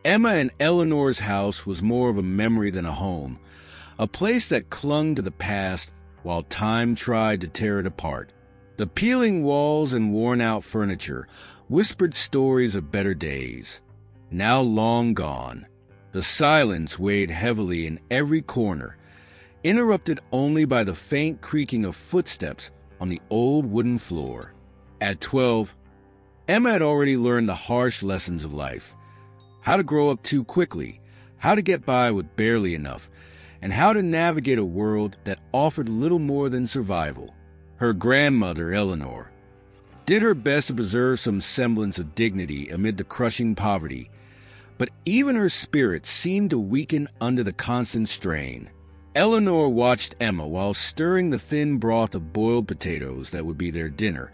Emma and Eleanor's house was more of a memory than a home, a place that clung to the past while time tried to tear it apart. The peeling walls and worn-out furniture whispered stories of better days, now long gone. The silence weighed heavily in every corner, interrupted only by the faint creaking of footsteps on the old wooden floor. At 12, Emma had already learned the harsh lessons of life: how to grow up too quickly, how to get by with barely enough, and how to navigate a world that offered little more than survival. Her grandmother, Eleanor, did her best to preserve some semblance of dignity amid the crushing poverty, but even her spirit seemed to weaken under the constant strain. Eleanor watched Emma while stirring the thin broth of boiled potatoes that would be their dinner,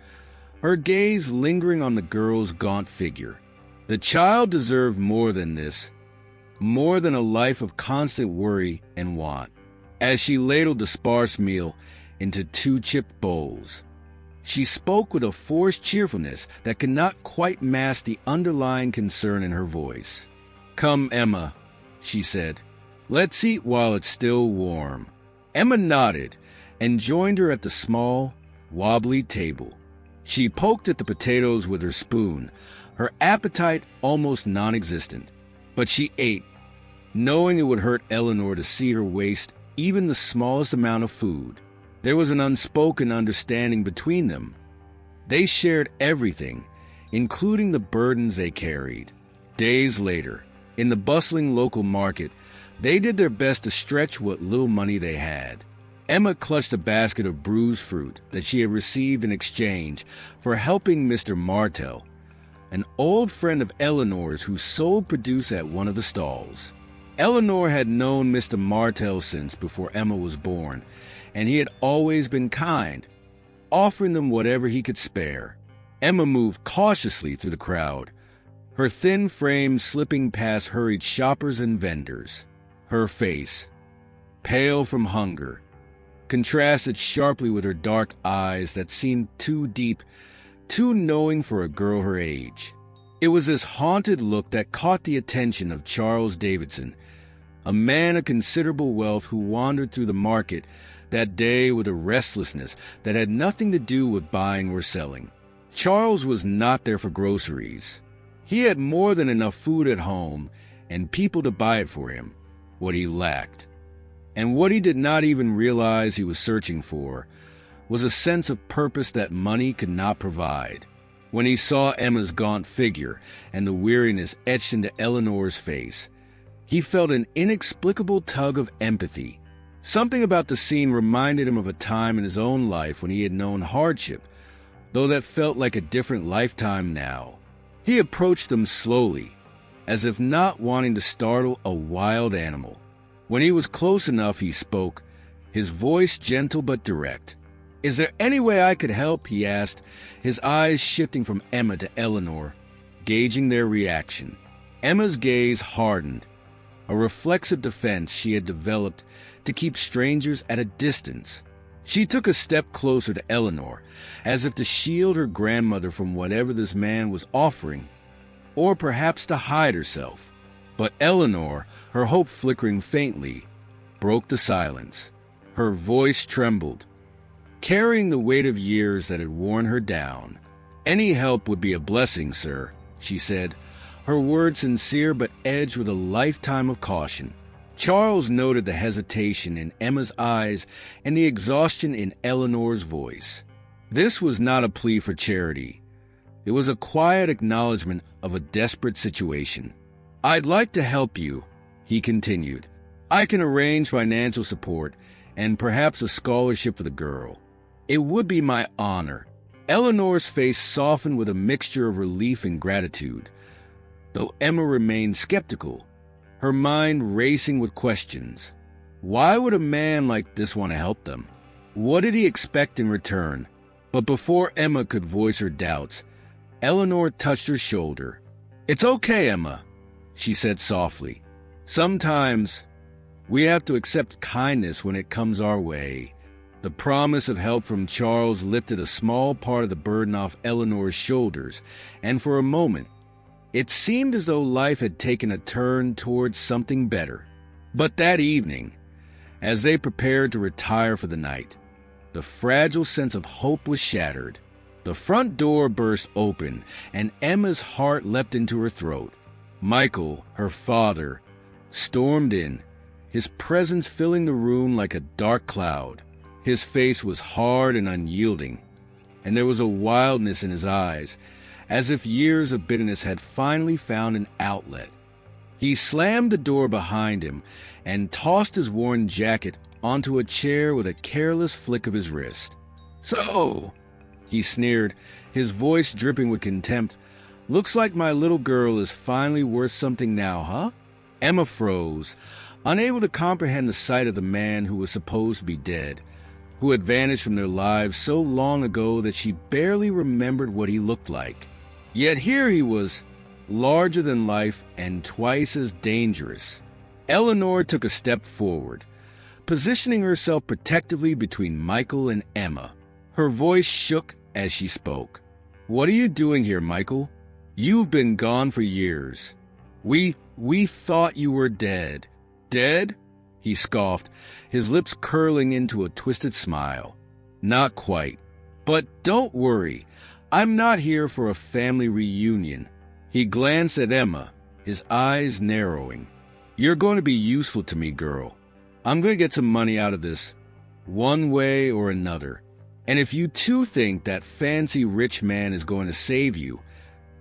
her gaze lingering on the girl's gaunt figure. The child deserved more than this, more than a life of constant worry and want. As she ladled the sparse meal into 2 chipped bowls, she spoke with a forced cheerfulness that could not quite mask the underlying concern in her voice. "Come, Emma," she said. "Let's eat while it's still warm." Emma nodded and joined her at the small, wobbly table. She poked at the potatoes with her spoon, her appetite almost non-existent. But she ate, knowing it would hurt Eleanor to see her waste even the smallest amount of food. There was an unspoken understanding between them. They shared everything, including the burdens they carried. Days later, in the bustling local market, they did their best to stretch what little money they had. Emma clutched a basket of bruised fruit that she had received in exchange for helping Mr. Martell, an old friend of Eleanor's who sold produce at one of the stalls. Eleanor had known Mr. Martell since before Emma was born, and he had always been kind, offering them whatever he could spare. Emma moved cautiously through the crowd, her thin frame slipping past hurried shoppers and vendors. Her face, pale from hunger, contrasted sharply with her dark eyes that seemed too deep, too knowing for a girl her age. It was this haunted look that caught the attention of Charles Davidson, a man of considerable wealth who wandered through the market that day with a restlessness that had nothing to do with buying or selling. Charles was not there for groceries. He had more than enough food at home and people to buy it for him. What he lacked, and what he did not even realize he was searching for, was a sense of purpose that money could not provide. When he saw Emma's gaunt figure and the weariness etched into Eleanor's face, he felt an inexplicable tug of empathy. Something about the scene reminded him of a time in his own life when he had known hardship, though that felt like a different lifetime now. He approached them slowly, as if not wanting to startle a wild animal. When he was close enough, he spoke, his voice gentle but direct. "Is there any way I could help?" he asked, his eyes shifting from Emma to Eleanor, gauging their reaction. Emma's gaze hardened, a reflexive defense she had developed to keep strangers at a distance. She took a step closer to Eleanor, as if to shield her grandmother from whatever this man was offering, or perhaps to hide herself. But Eleanor, her hope flickering faintly, broke the silence. Her voice trembled, carrying the weight of years that had worn her down. "Any help would be a blessing, sir," she said, her words sincere but edged with a lifetime of caution. Charles noted the hesitation in Emma's eyes and the exhaustion in Eleanor's voice. This was not a plea for charity. It was a quiet acknowledgement of a desperate situation. "I'd like to help you," he continued. "I can arrange financial support and perhaps a scholarship for the girl. It would be my honor." Eleanor's face softened with a mixture of relief and gratitude, though Emma remained skeptical, her mind racing with questions. Why would a man like this want to help them? What did he expect in return? But before Emma could voice her doubts, Eleanor touched her shoulder. "It's okay, Emma," she said softly. "Sometimes we have to accept kindness when it comes our way." The promise of help from Charles lifted a small part of the burden off Eleanor's shoulders, and for a moment, It seemed as though life had taken a turn towards something better. But that evening, as they prepared to retire for the night, the fragile sense of hope was shattered. The front door burst open, and Emma's heart leapt into her throat. Michael, her father, stormed in, his presence filling the room like a dark cloud. His face was hard and unyielding, and there was a wildness in his eyes, as if years of bitterness had finally found an outlet. He slammed the door behind him and tossed his worn jacket onto a chair with a careless flick of his wrist. "So," he sneered, his voice dripping with contempt, "looks like my little girl is finally worth something now, huh?" Emma froze, unable to comprehend the sight of the man who was supposed to be dead, who had vanished from their lives so long ago that she barely remembered what he looked like. Yet here he was, larger than life and twice as dangerous. Eleanor took a step forward, positioning herself protectively between Michael and Emma. Her voice shook as she spoke. "What are you doing here, Michael? You've been gone for years. We thought you were dead." "Dead?" he scoffed, his lips curling into a twisted smile. "Not quite. But don't worry, I'm not here for a family reunion." He glanced at Emma, his eyes narrowing. "You're going to be useful to me, girl. I'm going to get some money out of this, one way or another. And if you too think that fancy rich man is going to save you,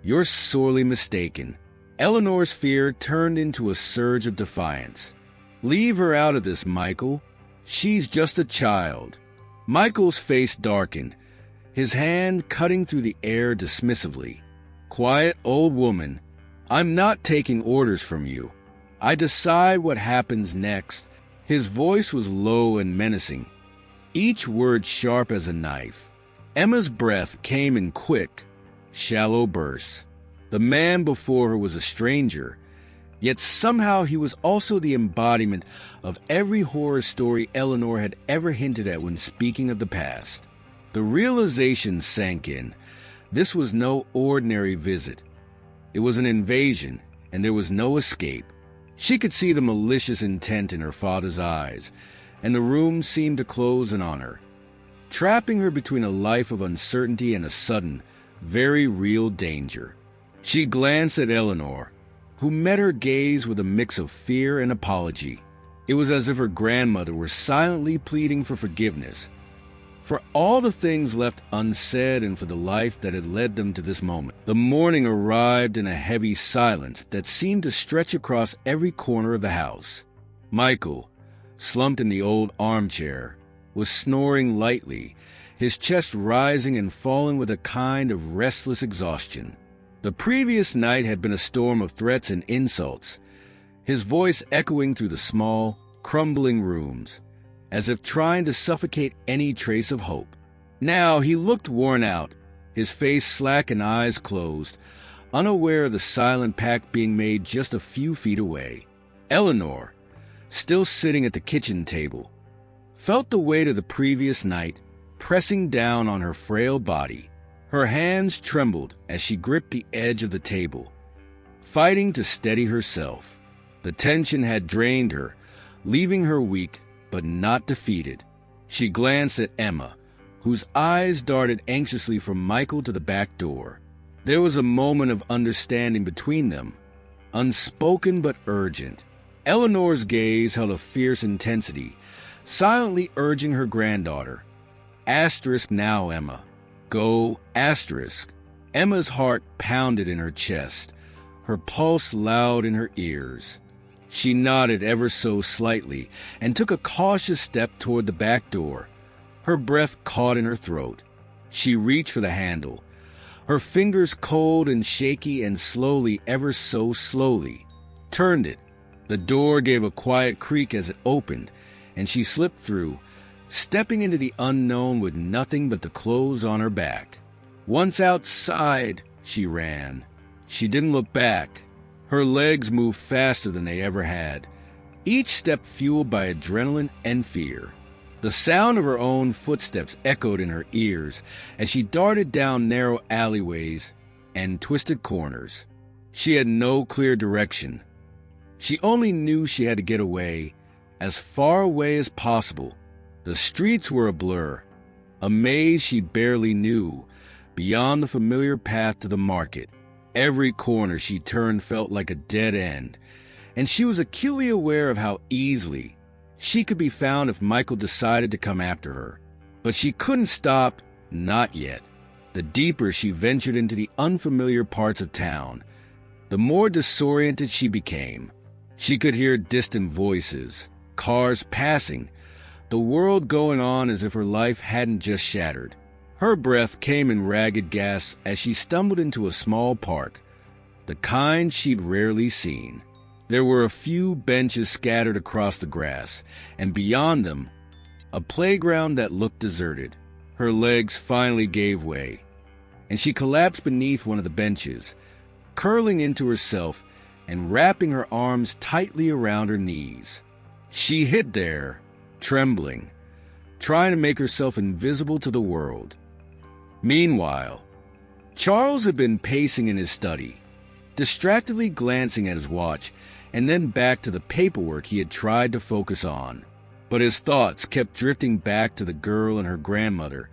you're sorely mistaken." Eleanor's fear turned into a surge of defiance. "Leave her out of this, Michael. She's just a child." Michael's face darkened, his hand cutting through the air dismissively. "Quiet, old woman. I'm not taking orders from you. I decide what happens next." His voice was low and menacing, each word sharp as a knife. Emma's breath came in quick, shallow bursts. The man before her was a stranger, yet somehow he was also the embodiment of every horror story Eleanor had ever hinted at when speaking of the past. The realization sank in. This was no ordinary visit. It was an invasion, and there was no escape. She could see the malicious intent in her father's eyes, and the room seemed to close in on her, trapping her between a life of uncertainty and a sudden, very real danger. She glanced at Eleanor, who met her gaze with a mix of fear and apology. It was as if her grandmother were silently pleading for forgiveness, for all the things left unsaid and for the life that had led them to this moment. The morning arrived in a heavy silence that seemed to stretch across every corner of the house. Michael, slumped in the old armchair, was snoring lightly, his chest rising and falling with a kind of restless exhaustion. The previous night had been a storm of threats and insults, his voice echoing through the small, crumbling rooms, as if trying to suffocate any trace of hope. Now he looked worn out, his face slack and eyes closed, unaware of the silent pact being made just a few feet away. Eleanor, still sitting at the kitchen table, felt the weight of the previous night pressing down on her frail body. Her hands trembled as she gripped the edge of the table, fighting to steady herself. The tension had drained her, leaving her weak but not defeated. She glanced at Emma, whose eyes darted anxiously from Michael to the back door. There was a moment of understanding between them, unspoken but urgent. Eleanor's gaze held a fierce intensity, silently urging her granddaughter. Asterisk now, Emma. Go, asterisk. Emma's heart pounded in her chest, her pulse loud in her ears. She nodded ever so slightly and took a cautious step toward the back door, her breath caught in her throat. She reached for the handle, her fingers cold and shaky, and slowly, ever so slowly, turned it. The door gave a quiet creak as it opened, and she slipped through, stepping into the unknown with nothing but the clothes on her back. Once outside, she ran. She didn't look back. Her legs moved faster than they ever had, each step fueled by adrenaline and fear. The sound of her own footsteps echoed in her ears as she darted down narrow alleyways and twisted corners. She had no clear direction. She only knew she had to get away, as far away as possible. The streets were a blur, a maze she barely knew, beyond the familiar path to the market. Every corner she turned felt like a dead end, and she was acutely aware of how easily she could be found if Michael decided to come after her. But she couldn't stop, not yet. The deeper she ventured into the unfamiliar parts of town, the more disoriented she became. She could hear distant voices, cars passing, the world going on as if her life hadn't just shattered. Her breath came in ragged gasps as she stumbled into a small park, the kind she'd rarely seen. There were a few benches scattered across the grass, and beyond them, a playground that looked deserted. Her legs finally gave way, and she collapsed beneath one of the benches, curling into herself and wrapping her arms tightly around her knees. She hid there, trembling, trying to make herself invisible to the world. Meanwhile, Charles had been pacing in his study, distractedly glancing at his watch and then back to the paperwork he had tried to focus on. But his thoughts kept drifting back to the girl and her grandmother,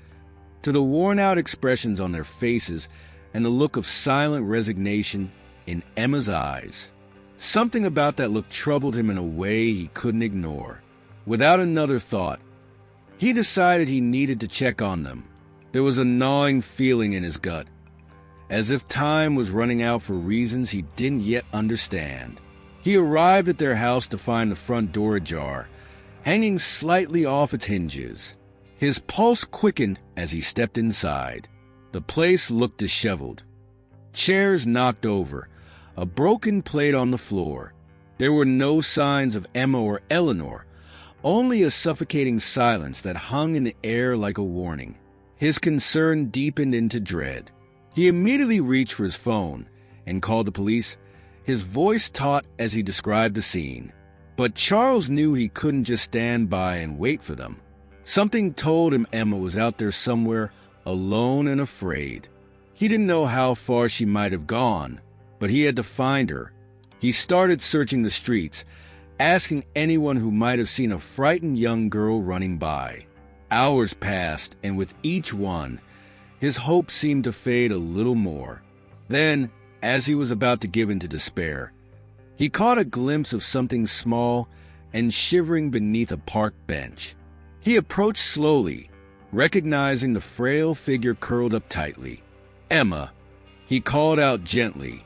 to the worn-out expressions on their faces and the look of silent resignation in Emma's eyes. Something about that look troubled him in a way he couldn't ignore. Without another thought, he decided he needed to check on them. There was a gnawing feeling in his gut, as if time was running out for reasons he didn't yet understand. He arrived at their house to find the front door ajar, hanging slightly off its hinges. His pulse quickened as he stepped inside. The place looked disheveled. Chairs knocked over, a broken plate on the floor. There were no signs of Emma or Eleanor, only a suffocating silence that hung in the air like a warning. His concern deepened into dread. He immediately reached for his phone and called the police, his voice taut as he described the scene. But Charles knew he couldn't just stand by and wait for them. Something told him Emma was out there somewhere, alone and afraid. He didn't know how far she might have gone, but he had to find her. He started searching the streets, asking anyone who might have seen a frightened young girl running by. Hours passed, and with each one, his hope seemed to fade a little more. Then, as he was about to give in to despair, he caught a glimpse of something small and shivering beneath a park bench. He approached slowly, recognizing the frail figure curled up tightly. "Emma," he called out gently,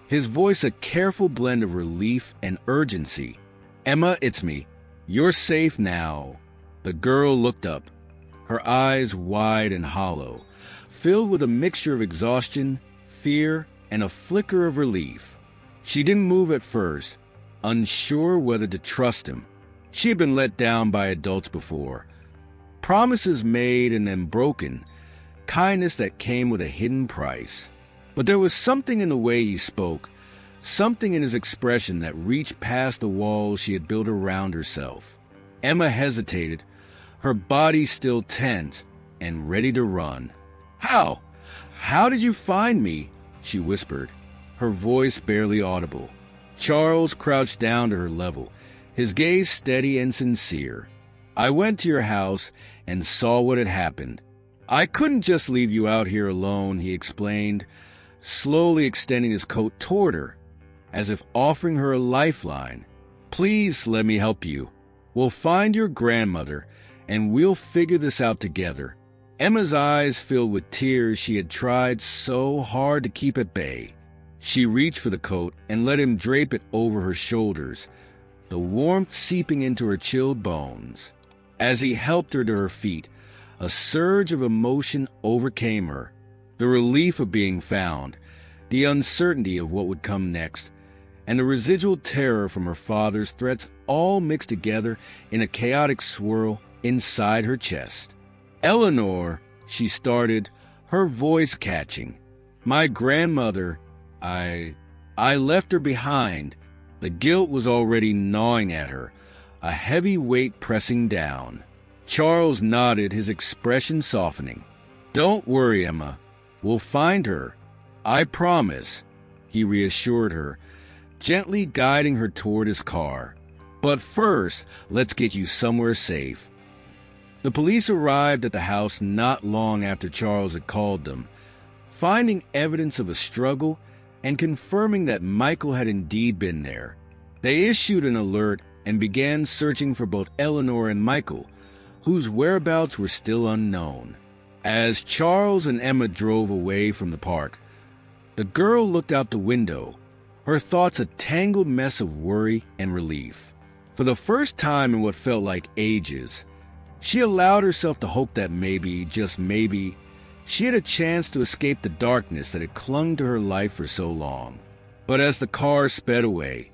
his voice a careful blend of relief and urgency. "Emma, it's me. You're safe now." The girl looked up, her eyes wide and hollow, filled with a mixture of exhaustion, fear, and a flicker of relief. She didn't move at first, unsure whether to trust him. She had been let down by adults before. Promises made and then broken, kindness that came with a hidden price. But there was something in the way he spoke, something in his expression that reached past the walls she had built around herself. Emma hesitated, her body still tense and ready to run. How? How did you find me?" she whispered, her voice barely audible. Charles crouched down to her level, his gaze steady and sincere. "I went to your house and saw what had happened. I couldn't just leave you out here alone," he explained, slowly extending his coat toward her, as if offering her a lifeline. "Please let me help you. We'll find your grandmother, and we'll figure this out together." Emma's eyes filled with tears she had tried so hard to keep at bay. She reached for the coat and let him drape it over her shoulders, the warmth seeping into her chilled bones. As he helped her to her feet, a surge of emotion overcame her. The relief of being found, the uncertainty of what would come next, and the residual terror from her father's threats all mixed together in a chaotic swirl inside her chest. "Eleanor," she started, her voice catching. "My grandmother, I left her behind." The guilt was already gnawing at her, a heavy weight pressing down. Charles nodded, his expression softening. "Don't worry, Emma. We'll find her. I promise." he reassured her, gently guiding her toward his car. "But first, let's get you somewhere safe." The police arrived at the house not long after Charles had called them, finding evidence of a struggle and confirming that Michael had indeed been there. They issued an alert and began searching for both Eleanor and Michael, whose whereabouts were still unknown. As Charles and Emma drove away from the park, the girl looked out the window, her thoughts a tangled mess of worry and relief. For the first time in what felt like ages, she allowed herself to hope that maybe, just maybe, she had a chance to escape the darkness that had clung to her life for so long. But as the car sped away,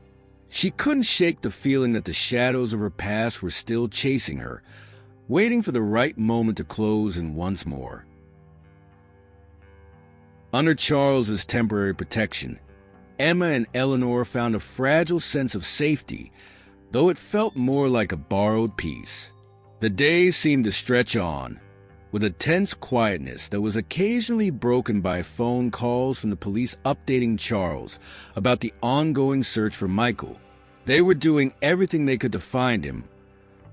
she couldn't shake the feeling that the shadows of her past were still chasing her, waiting for the right moment to close in once more. Under Charles's temporary protection, Emma and Eleanor found a fragile sense of safety, though it felt more like a borrowed peace. The days seemed to stretch on, with a tense quietness that was occasionally broken by phone calls from the police updating Charles about the ongoing search for Michael. They were doing everything they could to find him,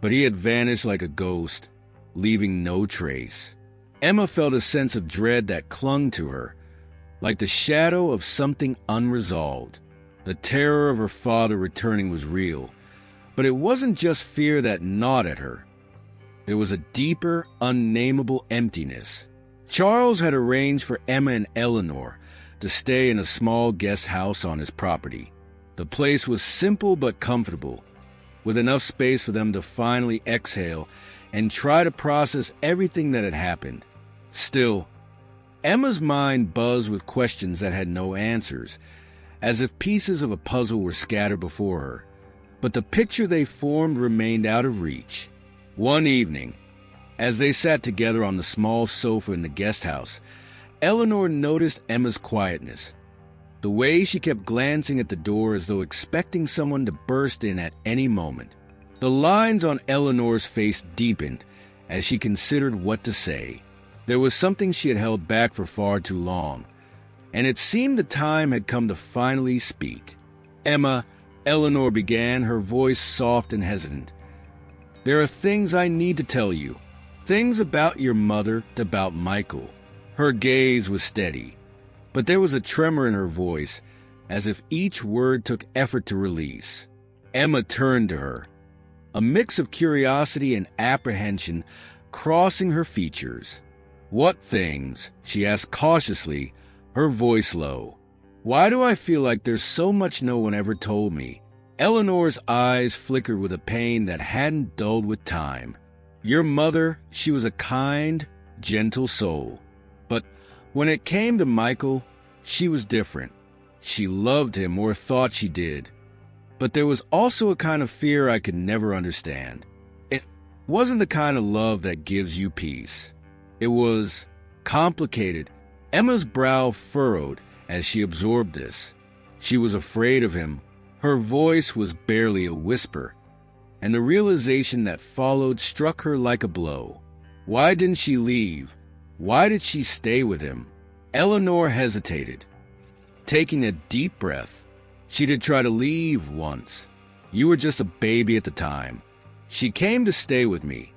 but he had vanished like a ghost, leaving no trace. Emma felt a sense of dread that clung to her, like the shadow of something unresolved. The terror of her father returning was real, but it wasn't just fear that gnawed at her. There was a deeper, unnameable emptiness. Charles had arranged for Emma and Eleanor to stay in a small guest house on his property. The place was simple but comfortable, with enough space for them to finally exhale and try to process everything that had happened. Still, Emma's mind buzzed with questions that had no answers, as if pieces of a puzzle were scattered before her. But the picture they formed remained out of reach. One evening, as they sat together on the small sofa in the guest house, Eleanor noticed Emma's quietness, the way she kept glancing at the door as though expecting someone to burst in at any moment. The lines on Eleanor's face deepened as she considered what to say. There was something she had held back for far too long, and it seemed the time had come to finally speak. "Emma," Eleanor began, her voice soft and hesitant, "there are things I need to tell you. Things about your mother, about Michael." Her gaze was steady, but there was a tremor in her voice, as if each word took effort to release. Emma turned to her, a mix of curiosity and apprehension crossing her features. "What things?" she asked cautiously, her voice low. "Why do I feel like there's so much no one ever told me?" Eleanor's eyes flickered with a pain that hadn't dulled with time. "Your mother, she was a kind, gentle soul. But when it came to Michael, she was different. She loved him, or thought she did. But there was also a kind of fear I could never understand. It wasn't the kind of love that gives you peace. It was complicated." Emma's brow furrowed as she absorbed this. She was afraid of him. Her voice was barely a whisper, and the realization that followed struck her like a blow. Why didn't she leave? Why did she stay with him? Eleanor hesitated, taking a deep breath. She did try to leave once. "You were just a baby at the time. She came to stay with me,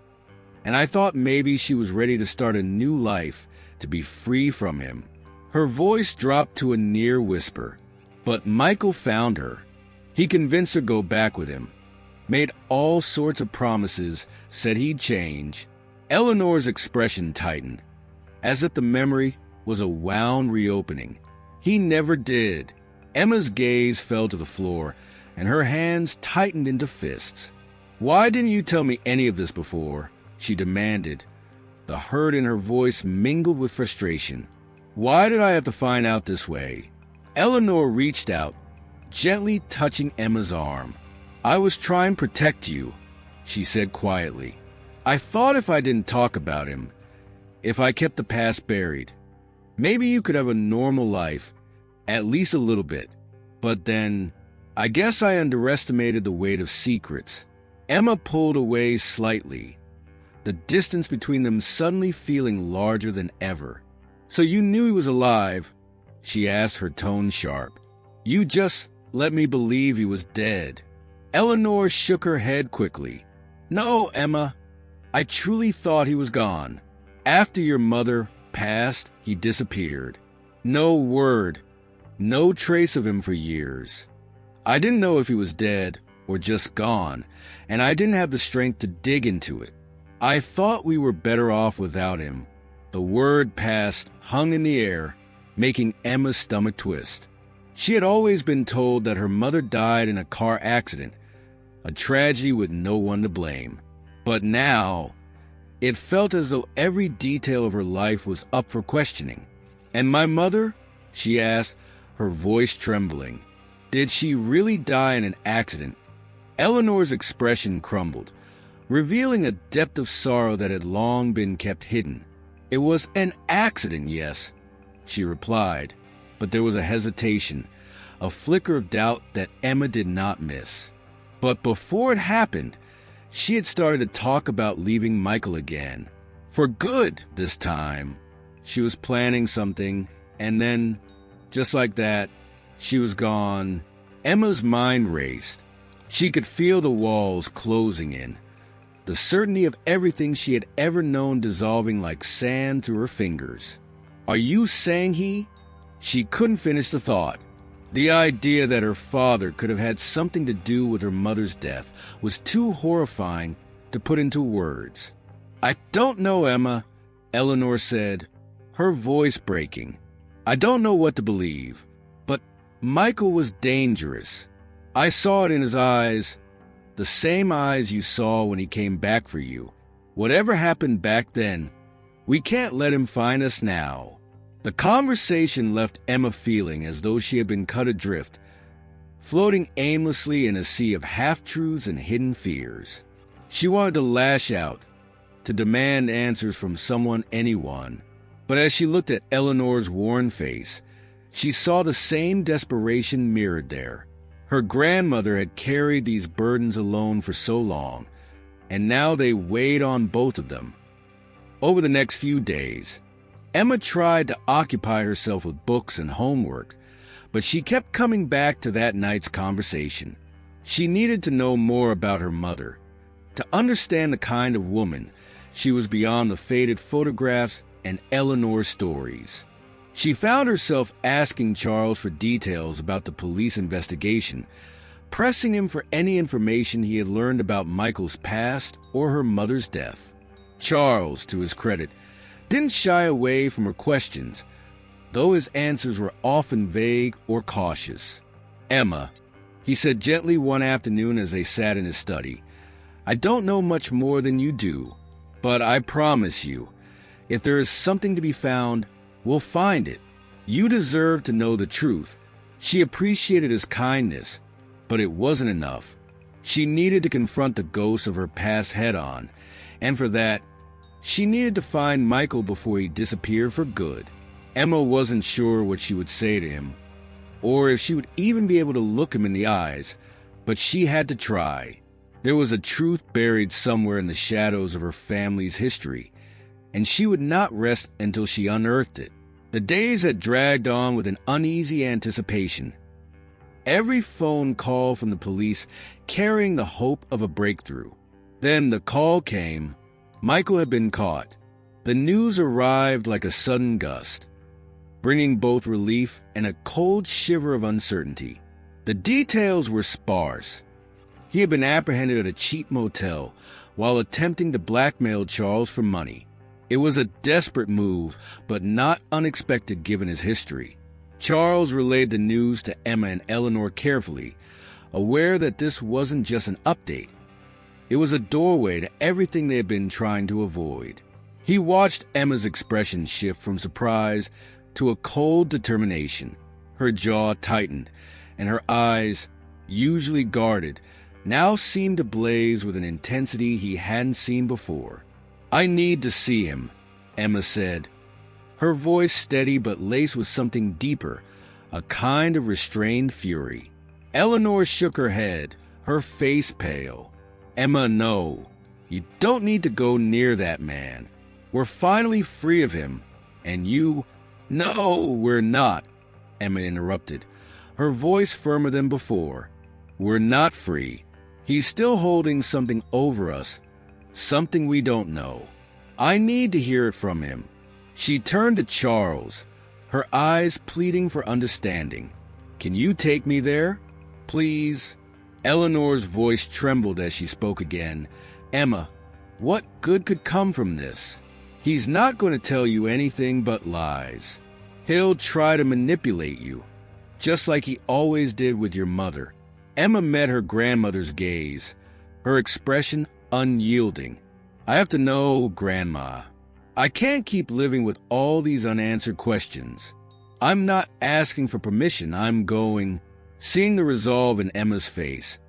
and I thought maybe she was ready to start a new life, to be free from him." Her voice dropped to a near whisper. "But Michael found her. He convinced her to go back with him, made all sorts of promises, said he'd change." Eleanor's expression tightened, as if the memory was a wound reopening. "He never did." Emma's gaze fell to the floor, and her hands tightened into fists. "Why didn't you tell me any of this before?" she demanded, the hurt in her voice mingled with frustration. "Why did I have to find out this way?" Eleanor reached out, gently touching Emma's arm. "I was trying to protect you," she said quietly. "I thought if I didn't talk about him, if I kept the past buried, maybe you could have a normal life, at least a little bit. But then, I guess I underestimated the weight of secrets." Emma pulled away slightly, the distance between them suddenly feeling larger than ever. "So you knew he was alive?" she asked, her tone sharp. You just let me believe he was dead." Eleanor shook her head quickly. "No, Emma. I truly thought he was gone. After your mother passed, he disappeared. No word, no trace of him for years. I didn't know if he was dead or just gone, and I didn't have the strength to dig into it. I thought we were better off without him." The word past hung in the air, making Emma's stomach twist. She had always been told that her mother died in a car accident, a tragedy with no one to blame. But now, it felt as though every detail of her life was up for questioning. "And my mother?" she asked, her voice trembling. "Did she really die in an accident?" Eleanor's expression crumbled, revealing a depth of sorrow that had long been kept hidden. "It was an accident, yes," she replied, but there was a hesitation, a flicker of doubt that Emma did not miss. But before it happened, she had started to talk about leaving Michael again. For good this time. She was planning something, and then, just like that, she was gone. Emma's mind raced. She could feel the walls closing in, the certainty of everything she had ever known dissolving like sand through her fingers. "Are you saying he?" She couldn't finish the thought. The idea that her father could have had something to do with her mother's death was too horrifying to put into words. "I don't know, Emma," Eleanor said, her voice breaking. "I don't know what to believe, but Michael was dangerous. I saw it in his eyes, the same eyes you saw when he came back for you. Whatever happened back then, we can't let him find us now." The conversation left Emma feeling as though she had been cut adrift, floating aimlessly in a sea of half-truths and hidden fears. She wanted to lash out, to demand answers from someone, anyone. But as she looked at Eleanor's worn face, she saw the same desperation mirrored there. Her grandmother had carried these burdens alone for so long, and now they weighed on both of them. Over the next few days, Emma tried to occupy herself with books and homework, but she kept coming back to that night's conversation. She needed to know more about her mother, to understand the kind of woman she was beyond the faded photographs and Eleanor's stories. She found herself asking Charles for details about the police investigation, pressing him for any information he had learned about Michael's past or her mother's death. Charles, to his credit, didn't shy away from her questions, though his answers were often vague or cautious. "Emma," he said gently one afternoon as they sat in his study, "I don't know much more than you do, but I promise you, if there is something to be found, we'll find it. You deserve to know the truth." She appreciated his kindness, but it wasn't enough. She needed to confront the ghosts of her past head-on, and for that, she needed to find Michael before he disappeared for good. Emma wasn't sure what she would say to him, or if she would even be able to look him in the eyes, but she had to try. There was a truth buried somewhere in the shadows of her family's history, and she would not rest until she unearthed it. The days had dragged on with an uneasy anticipation. Every phone call from the police carrying the hope of a breakthrough. Then the call came. Michael had been caught. The news arrived like a sudden gust, bringing both relief and a cold shiver of uncertainty. The details were sparse. He had been apprehended at a cheap motel while attempting to blackmail Charles for money. It was a desperate move, but not unexpected given his history. Charles relayed the news to Emma and Eleanor carefully, aware that this wasn't just an update. It was a doorway to everything they had been trying to avoid. He watched Emma's expression shift from surprise to a cold determination. Her jaw tightened, and her eyes, usually guarded, now seemed to blaze with an intensity he hadn't seen before. "I need to see him," Emma said, her voice steady but laced with something deeper, a kind of restrained fury. Eleanor shook her head, her face pale. "Emma, no. You don't need to go near that man. We're finally free of him, and you—" "No, we're not," Emma interrupted, her voice firmer than before. "We're not free. He's still holding something over us, something we don't know. I need to hear it from him." She turned to Charles, her eyes pleading for understanding. "Can you take me there? Please?" Eleanor's voice trembled as she spoke again. "Emma, what good could come from this? He's not going to tell you anything but lies. He'll try to manipulate you, just like he always did with your mother." Emma met her grandmother's gaze, her expression unyielding. "I have to know, Grandma. I can't keep living with all these unanswered questions. I'm not asking for permission, I'm going." Seeing the resolve in Emma's face,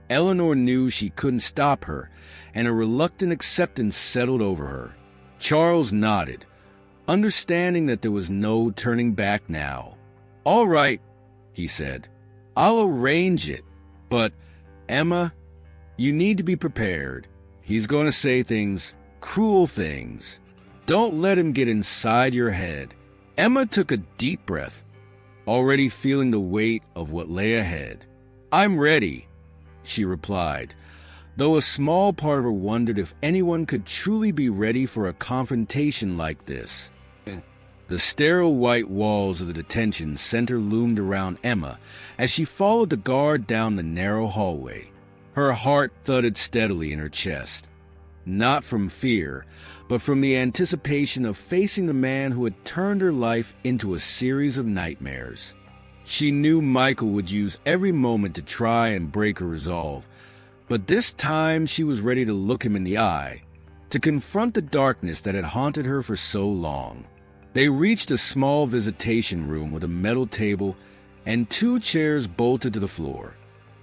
Eleanor knew she couldn't stop her, and a reluctant acceptance settled over her. Charles nodded, understanding that there was no turning back now. "All right," he said. "I'll arrange it. But, Emma, you need to be prepared. He's going to say things, cruel things. Don't let him get inside your head." Emma took a deep breath, already feeling the weight of what lay ahead. "I'm ready," she replied, though a small part of her wondered if anyone could truly be ready for a confrontation like this. The sterile white walls of the detention center loomed around Emma as she followed the guard down the narrow hallway. Her heart thudded steadily in her chest, not from fear, but from the anticipation of facing the man who had turned her life into a series of nightmares. She knew Michael would use every moment to try and break her resolve, but this time she was ready to look him in the eye, to confront the darkness that had haunted her for so long. They reached a small visitation room with a metal table and 2 chairs bolted to the floor.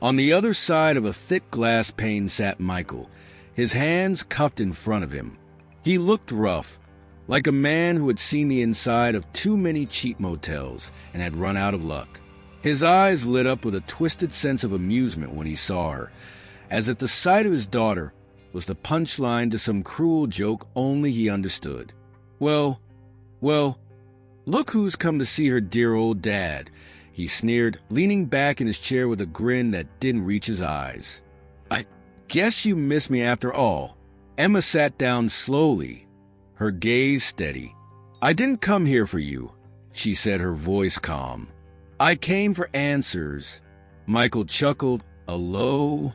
On the other side of a thick glass pane sat Michael, his hands cupped in front of him. He looked rough, like a man who had seen the inside of too many cheap motels and had run out of luck. His eyes lit up with a twisted sense of amusement when he saw her, as if the sight of his daughter was the punchline to some cruel joke only he understood. Well, look who's come to see her dear old dad," he sneered, leaning back in his chair with a grin that didn't reach his eyes. "I guess you miss me after all." Emma sat down slowly, her gaze steady. "I didn't come here for you," she said, her voice calm. "I came for answers." Michael chuckled, a low,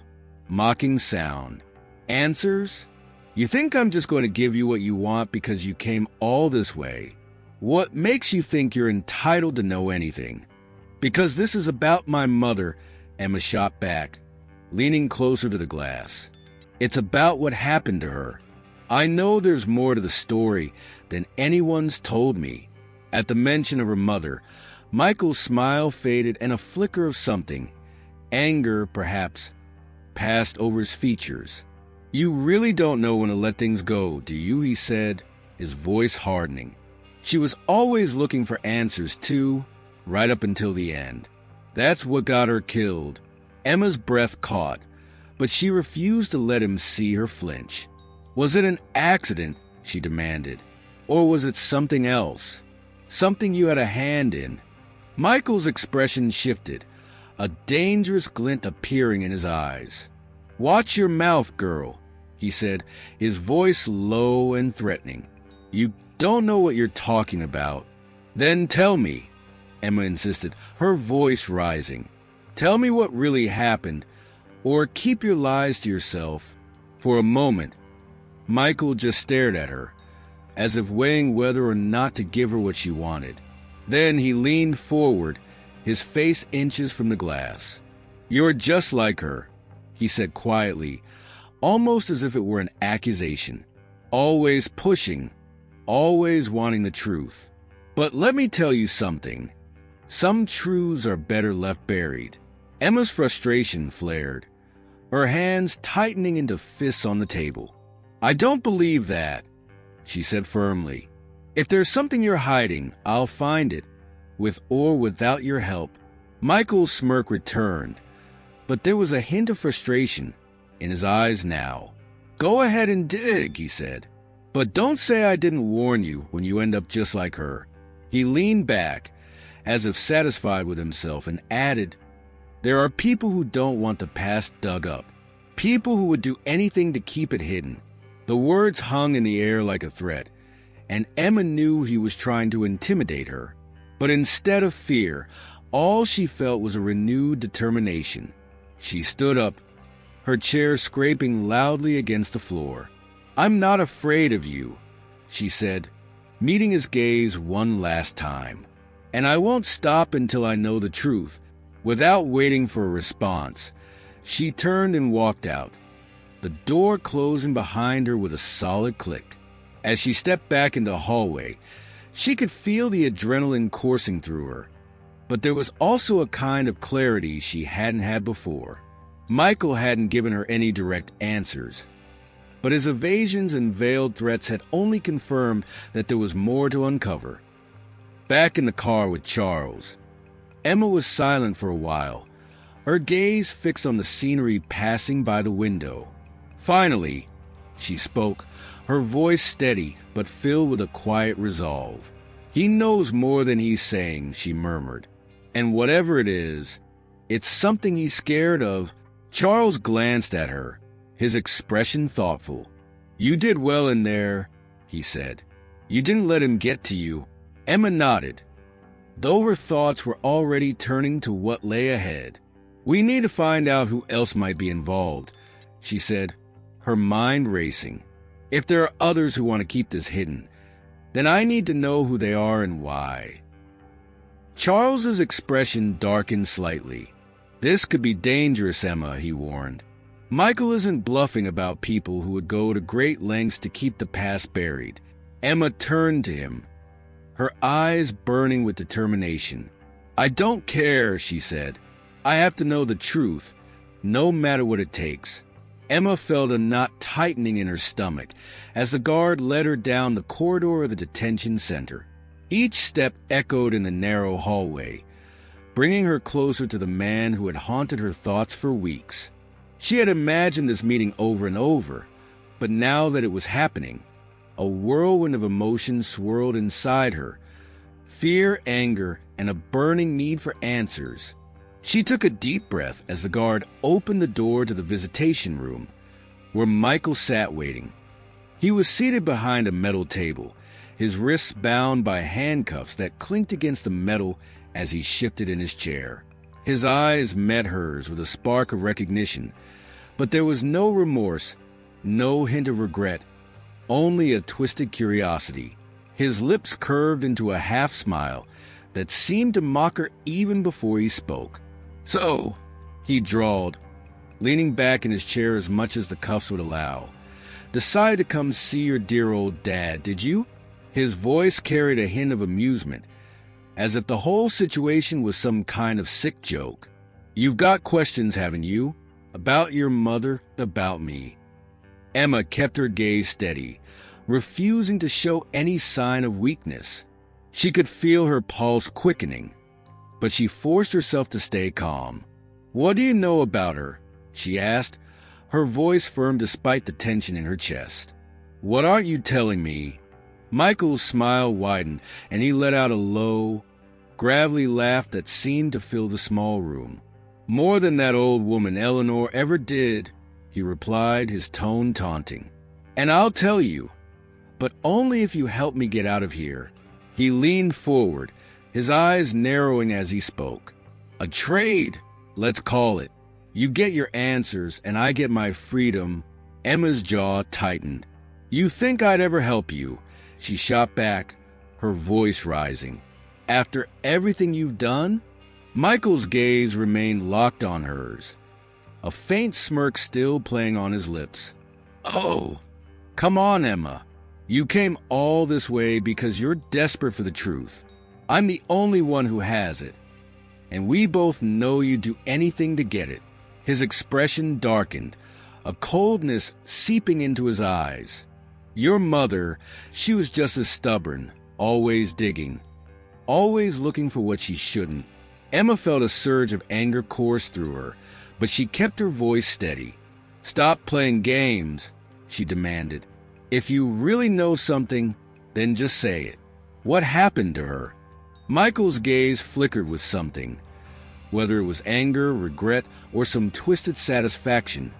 mocking sound. "Answers? You think I'm just going to give you what you want because you came all this way? What makes you think you're entitled to know anything?" "Because this is about my mother," Emma shot back, leaning closer to the glass. "It's about what happened to her. I know there's more to the story than anyone's told me." At the mention of her mother, Michael's smile faded and a flicker of something, anger perhaps, passed over his features. "You really don't know when to let things go, do you?" he said, his voice hardening. "She was always looking for answers, too, right up until the end. That's what got her killed." Emma's breath caught, but she refused to let him see her flinch. "Was it an accident?" she demanded. "Or was it something else? Something you had a hand in?" Michael's expression shifted, a dangerous glint appearing in his eyes. "Watch your mouth, girl," he said, his voice low and threatening. "You don't know what you're talking about." "Then tell me," Emma insisted, her voice rising. "Tell me what really happened, or keep your lies to yourself." For a moment, Michael just stared at her, as if weighing whether or not to give her what she wanted. Then he leaned forward, his face inches from the glass. "You're just like her," he said quietly, almost as if it were an accusation. "Always pushing, always wanting the truth. But let me tell you something. Some truths are better left buried." Emma's frustration flared, her hands tightening into fists on the table. "I don't believe that," she said firmly. "If there's something you're hiding, I'll find it, with or without your help." Michael's smirk returned, but there was a hint of frustration in his eyes now. "Go ahead and dig," he said. "But don't say I didn't warn you when you end up just like her." He leaned back, as if satisfied with himself, and added, "There are people who don't want the past dug up. People who would do anything to keep it hidden." The words hung in the air like a threat, and Emma knew he was trying to intimidate her. But instead of fear, all she felt was a renewed determination. She stood up, her chair scraping loudly against the floor. "I'm not afraid of you," she said, meeting his gaze one last time. "And I won't stop until I know the truth." Without waiting for a response, she turned and walked out, the door closing behind her with a solid click. As she stepped back into the hallway, she could feel the adrenaline coursing through her. But there was also a kind of clarity she hadn't had before. Michael hadn't given her any direct answers, but his evasions and veiled threats had only confirmed that there was more to uncover. Back in the car with Charles, Emma was silent for a while, her gaze fixed on the scenery passing by the window. Finally, she spoke, her voice steady but filled with a quiet resolve. "He knows more than he's saying," she murmured. "And whatever it is, it's something he's scared of." Charles glanced at her, his expression thoughtful. "You did well in there," he said. "You didn't let him get to you." Emma nodded, though her thoughts were already turning to what lay ahead. "We need to find out who else might be involved," she said, her mind racing. "If there are others who want to keep this hidden, then I need to know who they are and why." Charles's expression darkened slightly. "This could be dangerous, Emma," he warned. "Michael isn't bluffing about people who would go to great lengths to keep the past buried." Emma turned to him, her eyes burning with determination. "I don't care," she said. "I have to know the truth, no matter what it takes." Emma felt a knot tightening in her stomach as the guard led her down the corridor of the detention center. Each step echoed in the narrow hallway, bringing her closer to the man who had haunted her thoughts for weeks. She had imagined this meeting over and over, but now that it was happening, a whirlwind of emotions swirled inside her: fear, anger, and a burning need for answers. She took a deep breath as the guard opened the door to the visitation room, where Michael sat waiting. He was seated behind a metal table, his wrists bound by handcuffs that clinked against the metal as he shifted in his chair. His eyes met hers with a spark of recognition, but there was no remorse, no hint of regret, only a twisted curiosity. His lips curved into a half-smile that seemed to mock her even before he spoke. "So," he drawled, leaning back in his chair as much as the cuffs would allow, "decided to come see your dear old dad, did you?" His voice carried a hint of amusement, as if the whole situation was some kind of sick joke. "You've got questions, haven't you? About your mother, about me?" Emma kept her gaze steady, refusing to show any sign of weakness. She could feel her pulse quickening, but she forced herself to stay calm. "What do you know about her?" she asked, her voice firm despite the tension in her chest. "What aren't you telling me?" Michael's smile widened, and he let out a low, gravelly laugh that seemed to fill the small room. "More than that old woman Eleanor ever did," he replied, his tone taunting. "And I'll tell you, but only if you help me get out of here." He leaned forward, his eyes narrowing as he spoke. "A trade, let's call it. You get your answers, and I get my freedom." Emma's jaw tightened. "You think I'd ever help you?" She shot back, her voice rising. "After everything you've done?" Michael's gaze remained locked on hers, a faint smirk still playing on his lips. "Oh, come on, Emma. You came all this way because you're desperate for the truth. I'm the only one who has it, and we both know you'd do anything to get it." His expression darkened, a coldness seeping into his eyes. "Your mother, she was just as stubborn, always digging, always looking for what she shouldn't." Emma felt a surge of anger course through her, but she kept her voice steady. "Stop playing games," she demanded. "If you really know something, then just say it. What happened to her?" Michael's gaze flickered with something, whether it was anger, regret, or some twisted satisfaction.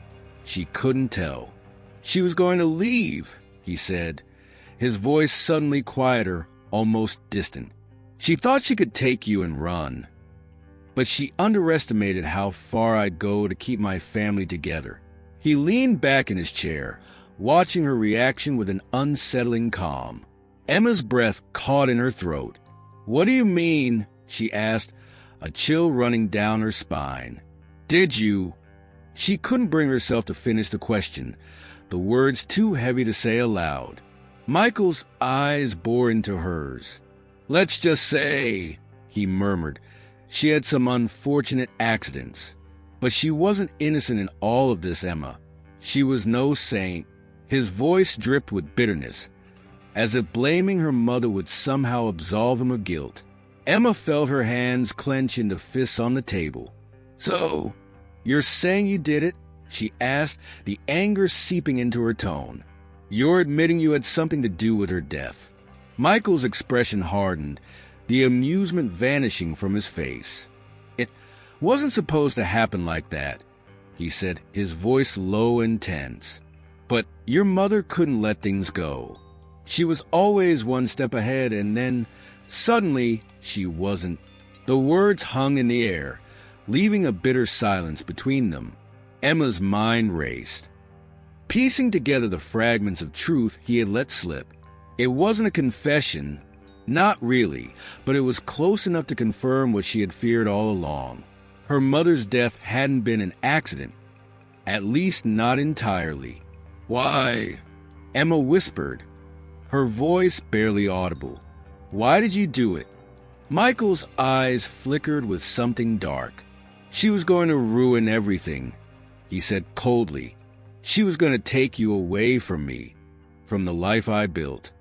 She couldn't tell. "She was going to leave," he said, his voice suddenly quieter, almost distant. "She thought she could take you and run. But she underestimated how far I'd go to keep my family together." He leaned back in his chair, watching her reaction with an unsettling calm. Emma's breath caught in her throat. "What do you mean?" she asked, a chill running down her spine. "Did you?" She couldn't bring herself to finish the question, the words too heavy to say aloud. Michael's eyes bored into hers. "Let's just say," he murmured, "she had some unfortunate accidents. But she wasn't innocent in all of this, Emma. She was no saint." His voice dripped with bitterness, as if blaming her mother would somehow absolve him of guilt. Emma felt her hands clench into fists on the table. "So, you're saying you did it?" she asked, the anger seeping into her tone. "You're admitting you had something to do with her death?" Michael's expression hardened, the amusement vanishing from his face. "It wasn't supposed to happen like that," he said, his voice low and tense. "But your mother couldn't let things go. She was always one step ahead, and then, suddenly, she wasn't." The words hung in the air, leaving a bitter silence between them. Emma's mind raced, piecing together the fragments of truth he had let slip. It wasn't a confession, not really, but it was close enough to confirm what she had feared all along. Her mother's death hadn't been an accident, at least not entirely. "Why?" Emma whispered, her voice barely audible. "Why did you do it?" Michael's eyes flickered with something dark. "She was going to ruin everything," he said coldly. "She was going to take you away from me, from the life I built.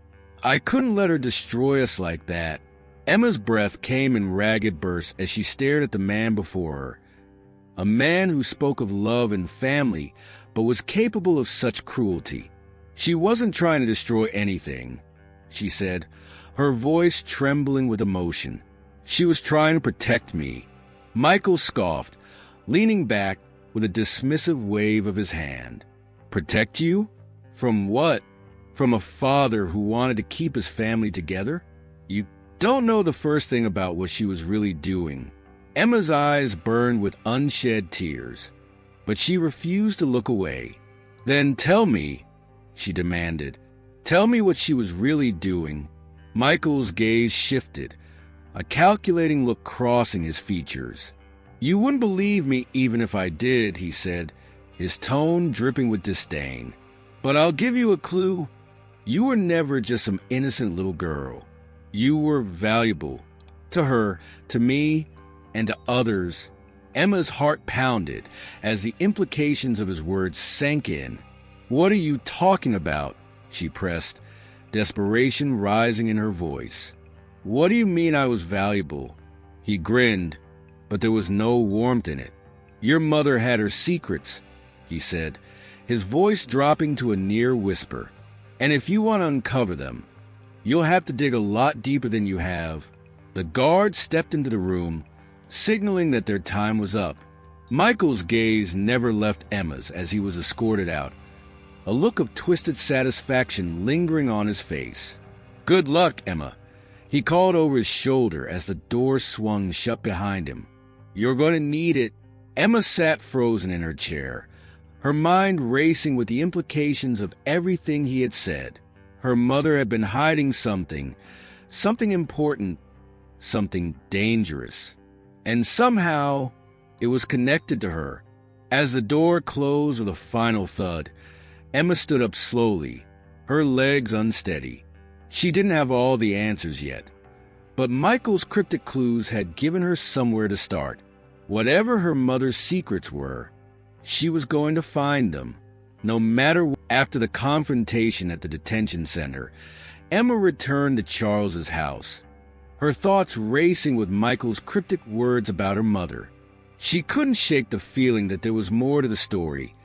I couldn't let her destroy us like that." Emma's breath came in ragged bursts as she stared at the man before her, a man who spoke of love and family, but was capable of such cruelty. "She wasn't trying to destroy anything," she said, her voice trembling with emotion. "She was trying to protect me." Michael scoffed, leaning back with a dismissive wave of his hand. "Protect you? From what? From a father who wanted to keep his family together? You don't know the first thing about what she was really doing." Emma's eyes burned with unshed tears, but she refused to look away. "Then tell me," she demanded. "Tell me what she was really doing." Michael's gaze shifted, a calculating look crossing his features. "You wouldn't believe me even if I did," he said, his tone dripping with disdain. "But I'll give you a clue. You were never just some innocent little girl. You were valuable. To her, to me, and to others." Emma's heart pounded as the implications of his words sank in. "What are you talking about?" she pressed, desperation rising in her voice. "What do you mean I was valuable?" He grinned, but there was no warmth in it. "Your mother had her secrets," he said, his voice dropping to a near whisper. "And if you want to uncover them, you'll have to dig a lot deeper than you have." The guard stepped into the room, signaling that their time was up. Michael's gaze never left Emma's as he was escorted out, a look of twisted satisfaction lingering on his face. "Good luck, Emma," he called over his shoulder as the door swung shut behind him. "You're going to need it." Emma sat frozen in her chair, her mind racing with the implications of everything he had said. Her mother had been hiding something important, something dangerous. And somehow, it was connected to her. As the door closed with a final thud, Emma stood up slowly, her legs unsteady. She didn't have all the answers yet, but Michael's cryptic clues had given her somewhere to start. Whatever her mother's secrets were, she was going to find them, no matter what. After the confrontation at the detention center, Emma returned to Charles's house, her thoughts racing with Michael's cryptic words about her mother. She couldn't shake the feeling that there was more to the story,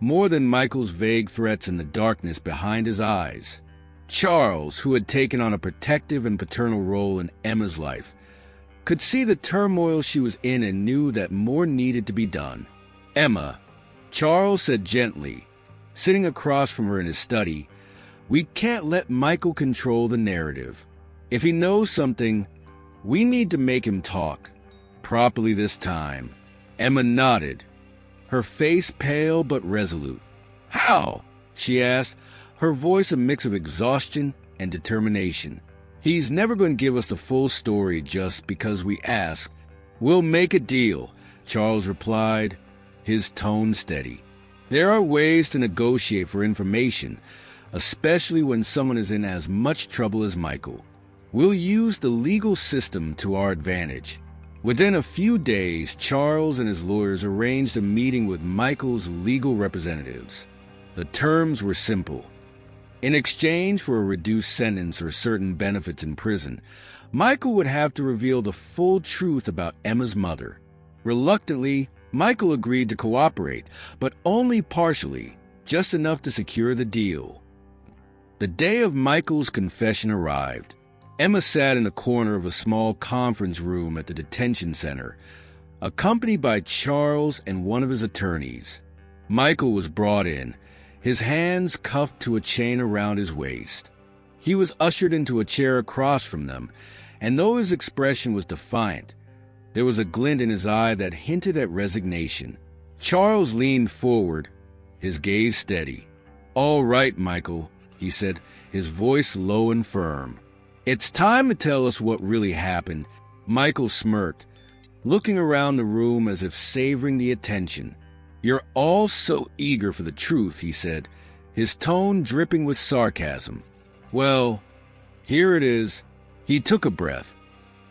more than Michael's vague threats in the darkness behind his eyes. Charles, who had taken on a protective and paternal role in Emma's life, could see the turmoil she was in and knew that more needed to be done. "Emma," Charles said gently, sitting across from her in his study, "we can't let Michael control the narrative. If he knows something, we need to make him talk. Properly this time." Emma nodded, her face pale but resolute. "How?" she asked, her voice a mix of exhaustion and determination. "He's never going to give us the full story just because we ask." "We'll make a deal," Charles replied, his tone steady. "There are ways to negotiate for information, especially when someone is in as much trouble as Michael. We'll use the legal system to our advantage." Within a few days, Charles and his lawyers arranged a meeting with Michael's legal representatives. The terms were simple. In exchange for a reduced sentence or certain benefits in prison, Michael would have to reveal the full truth about Emma's mother. Reluctantly, Michael agreed to cooperate, but only partially, just enough to secure the deal. The day of Michael's confession arrived. Emma sat in a corner of a small conference room at the detention center, accompanied by Charles and one of his attorneys. Michael was brought in, his hands cuffed to a chain around his waist. He was ushered into a chair across from them, and though his expression was defiant, there was a glint in his eye that hinted at resignation. Charles leaned forward, his gaze steady. "All right, Michael," he said, his voice low and firm. "It's time to tell us what really happened." Michael smirked, looking around the room as if savoring the attention. "You're all so eager for the truth," he said, his tone dripping with sarcasm. "Well, here it is." He took a breath,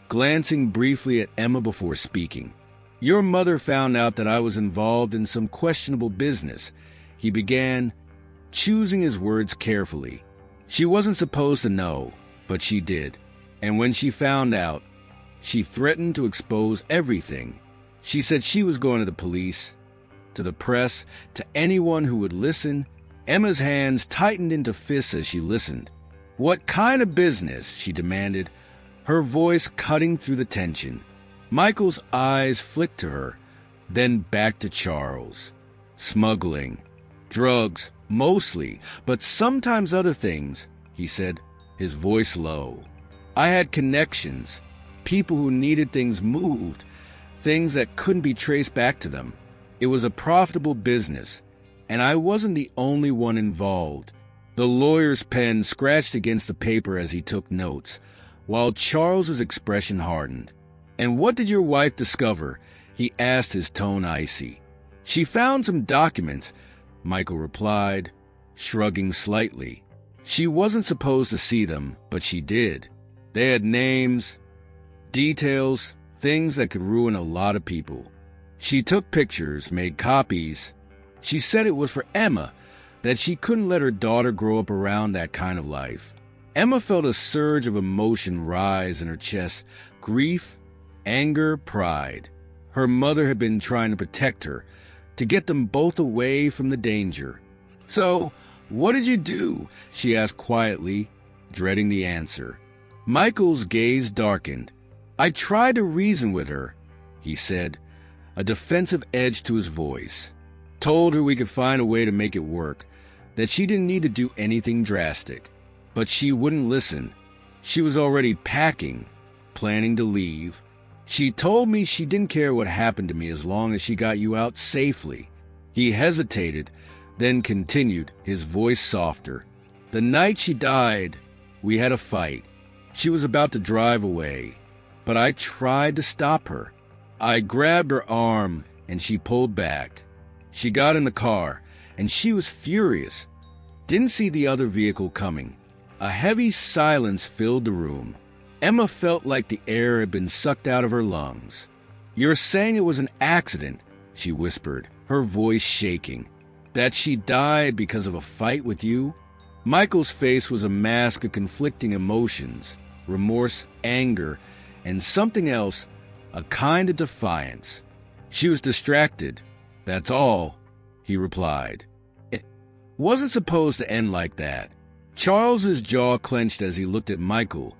glancing briefly at Emma before speaking. "Your mother found out that I was involved in some questionable business," he began, choosing his words carefully. "She wasn't supposed to know, but she did. And when she found out, she threatened to expose everything. She said she was going to the police, to the press, to anyone who would listen." Emma's hands tightened into fists as she listened. "What kind of business?" she demanded, her voice cutting through the tension. Michael's eyes flicked to her, then back to Charles. "Smuggling. Drugs, mostly, but sometimes other things," he said, his voice low. "I had connections, people who needed things moved, things that couldn't be traced back to them. It was a profitable business, and I wasn't the only one involved." The lawyer's pen scratched against the paper as he took notes, while Charles's expression hardened. "And what did your wife discover?" he asked, his tone icy. "She found some documents," Michael replied, shrugging slightly. "She wasn't supposed to see them, but she did. They had names, details, things that could ruin a lot of people. She took pictures, made copies. She said it was for Emma, that she couldn't let her daughter grow up around that kind of life." Emma felt a surge of emotion rise in her chest, grief, anger, pride. Her mother had been trying to protect her, to get them both away from the danger. "So, what did you do?" she asked quietly, dreading the answer. Michael's gaze darkened. "I tried to reason with her," he said, a defensive edge to his voice. "Told her we could find a way to make it work, that she didn't need to do anything drastic. But she wouldn't listen. She was already packing, planning to leave. She told me she didn't care what happened to me as long as she got you out safely." He hesitated, then continued, his voice softer. "The night she died, we had a fight. She was about to drive away, but I tried to stop her. I grabbed her arm, and she pulled back. She got in the car, and she was furious. Didn't see the other vehicle coming. A heavy silence filled the room. Emma felt like the air had been sucked out of her lungs. "You're saying it was an accident," she whispered, her voice shaking. "That she died because of a fight with you?" Michael's face was a mask of conflicting emotions, remorse, anger, and something else, a kind of defiance. "She was distracted, that's all," he replied. "It wasn't supposed to end like that." Charles's jaw clenched as he looked at Michael,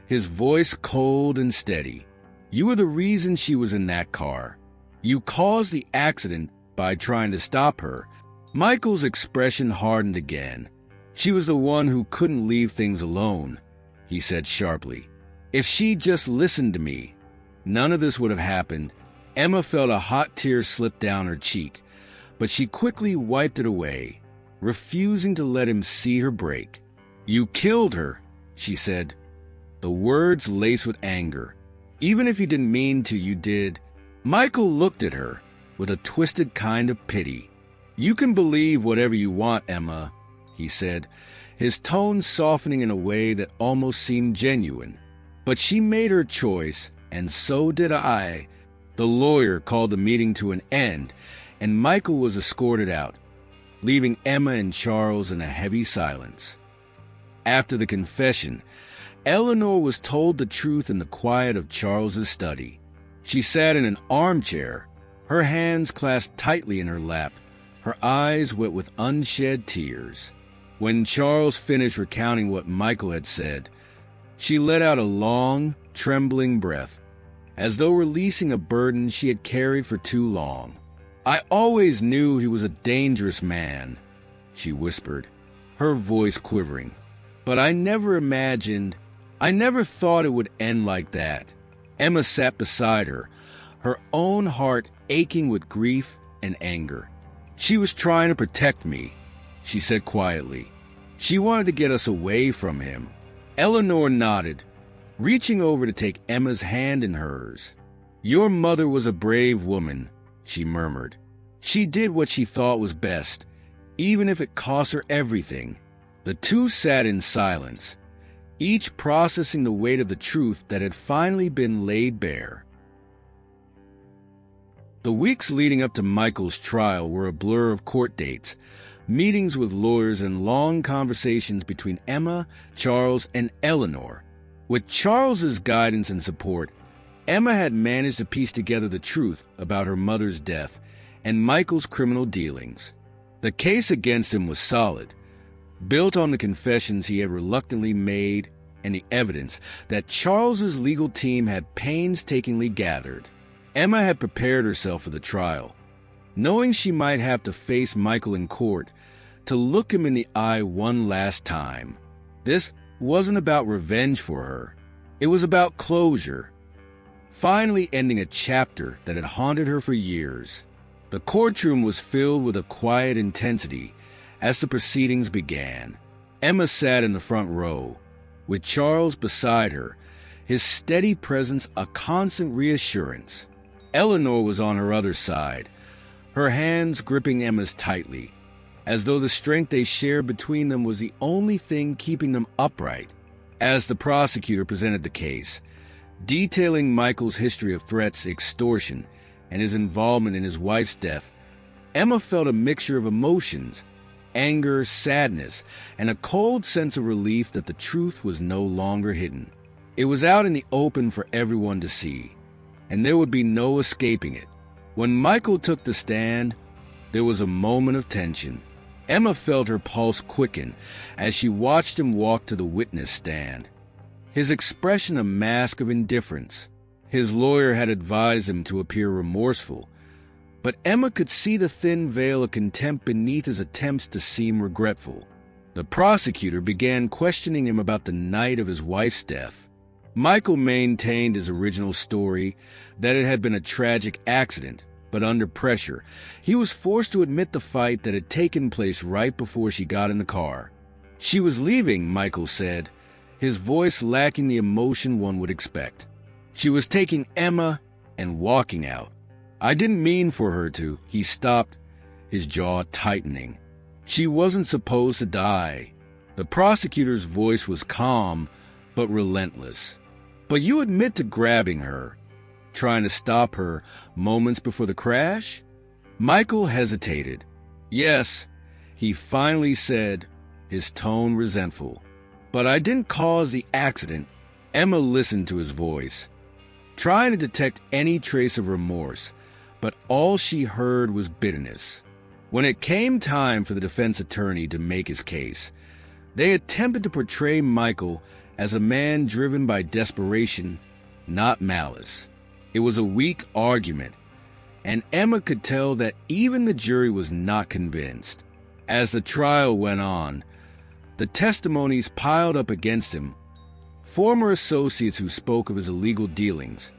his voice cold and steady. You were the reason she was in that car. You caused the accident by trying to stop her." Michael's expression hardened again. "She was the one who couldn't leave things alone," he said sharply. "If she'd just listened to me, none of this would have happened." Emma felt a hot tear slip down her cheek, but she quickly wiped it away, refusing to let him see her break. "You killed her," she said, the words laced with anger. "Even if you didn't mean to, you did." Michael looked at her with a twisted kind of pity. "You can believe whatever you want, Emma," he said, his tone softening in a way that almost seemed genuine. "But she made her choice, and so did I." The lawyer called the meeting to an end, and Michael was escorted out, leaving Emma and Charles in a heavy silence. After the confession, Eleanor was told the truth in the quiet of Charles's study. She sat in an armchair, her hands clasped tightly in her lap, her eyes wet with unshed tears. When Charles finished recounting what Michael had said, she let out a long, trembling breath, as though releasing a burden she had carried for too long. "I always knew he was a dangerous man," she whispered, her voice quivering. "But I never thought it would end like that." Emma sat beside her, her own heart aching with grief and anger. "She was trying to protect me," she said quietly. "She wanted to get us away from him." Eleanor nodded, reaching over to take Emma's hand in hers. "Your mother was a brave woman," she murmured. "She did what she thought was best, even if it cost her everything." The two sat in silence, each processing the weight of the truth that had finally been laid bare. The weeks leading up to Michael's trial were a blur of court dates, meetings with lawyers, and long conversations between Emma, Charles, and Eleanor. With Charles's guidance and support, Emma had managed to piece together the truth about her mother's death and Michael's criminal dealings. The case against him was solid, built on the confessions he had reluctantly made and the evidence that Charles's legal team had painstakingly gathered. Emma had prepared herself for the trial, knowing she might have to face Michael in court, to look him in the eye one last time. This wasn't about revenge for her. It was about closure, finally ending a chapter that had haunted her for years. The courtroom was filled with a quiet intensity as the proceedings began. Emma sat in the front row, with Charles beside her, his steady presence a constant reassurance. Eleanor was on her other side, her hands gripping Emma's tightly, as though the strength they shared between them was the only thing keeping them upright. As the prosecutor presented the case, detailing Michael's history of threats, extortion, and his involvement in his wife's death, Emma felt a mixture of emotions: anger, sadness, and a cold sense of relief that the truth was no longer hidden. It was out in the open for everyone to see, and there would be no escaping it. When Michael took the stand, there was a moment of tension. Emma felt her pulse quicken as she watched him walk to the witness stand, his expression a mask of indifference. His lawyer had advised him to appear remorseful, but Emma could see the thin veil of contempt beneath his attempts to seem regretful. The prosecutor began questioning him about the night of his wife's death. Michael maintained his original story, that it had been a tragic accident, but under pressure, he was forced to admit the fight that had taken place right before she got in the car. "She was leaving," Michael said, his voice lacking the emotion one would expect. "She was taking Emma and walking out. I didn't mean for her to." He stopped, his jaw tightening. "She wasn't supposed to die." The prosecutor's voice was calm, but relentless. "But you admit to grabbing her, trying to stop her moments before the crash?" Michael hesitated. "Yes," he finally said, his tone resentful. "But I didn't cause the accident." Emma listened to his voice, trying to detect any trace of remorse, but all she heard was bitterness. When it came time for the defense attorney to make his case, they attempted to portray Michael as a man driven by desperation, not malice. It was a weak argument, and Emma could tell that even the jury was not convinced. As the trial went on, the testimonies piled up against him. Former associates who spoke of his illegal dealings,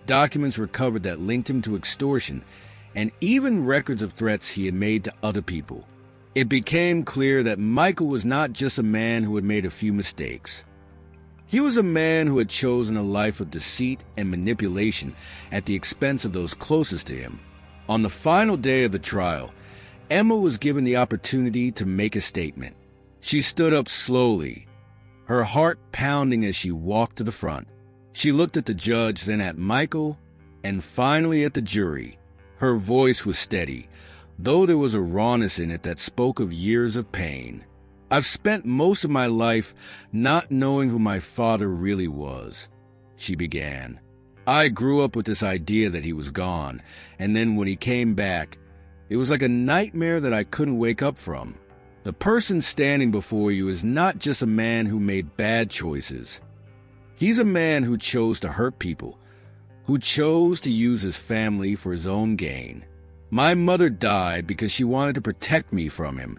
documents recovered that linked him to extortion, and even records of threats he had made to other people. It became clear that Michael was not just a man who had made a few mistakes. He was a man who had chosen a life of deceit and manipulation at the expense of those closest to him. On the final day of the trial, Emma was given the opportunity to make a statement. She stood up slowly, her heart pounding as she walked to the front. She looked at the judge, then at Michael, and finally at the jury. Her voice was steady, though there was a rawness in it that spoke of years of pain. I've spent most of my life not knowing who my father really was, she began. I grew up with this idea that he was gone, and then when he came back, it was like a nightmare that I couldn't wake up from. The person standing before you is not just a man who made bad choices. He's a man who chose to hurt people, who chose to use his family for his own gain. My mother died because she wanted to protect me from him,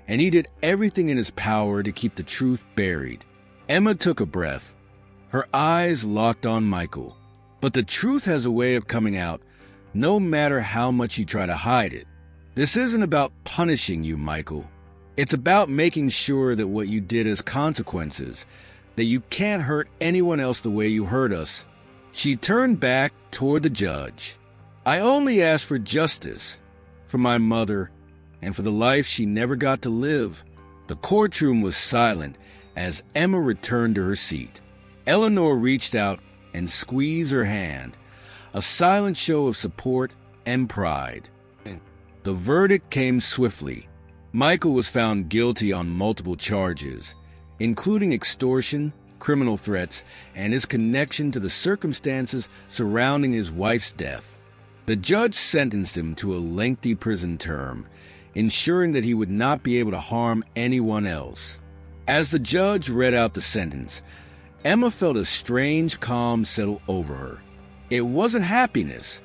and he did everything in his power to keep the truth buried. Emma took a breath. Her eyes locked on Michael. But the truth has a way of coming out, no matter how much you try to hide it. This isn't about punishing you, Michael. It's about making sure that what you did has consequences, that you can't hurt anyone else the way you hurt us. She turned back toward the judge. I only asked for justice, for my mother, and for the life she never got to live. The courtroom was silent as Emma returned to her seat. Eleanor reached out and squeezed her hand, a silent show of support and pride. The verdict came swiftly. Michael was found guilty on multiple charges, including extortion, criminal threats, and his connection to the circumstances surrounding his wife's death. The judge sentenced him to a lengthy prison term, ensuring that he would not be able to harm anyone else. As the judge read out the sentence, Emma felt a strange calm settle over her. It wasn't happiness.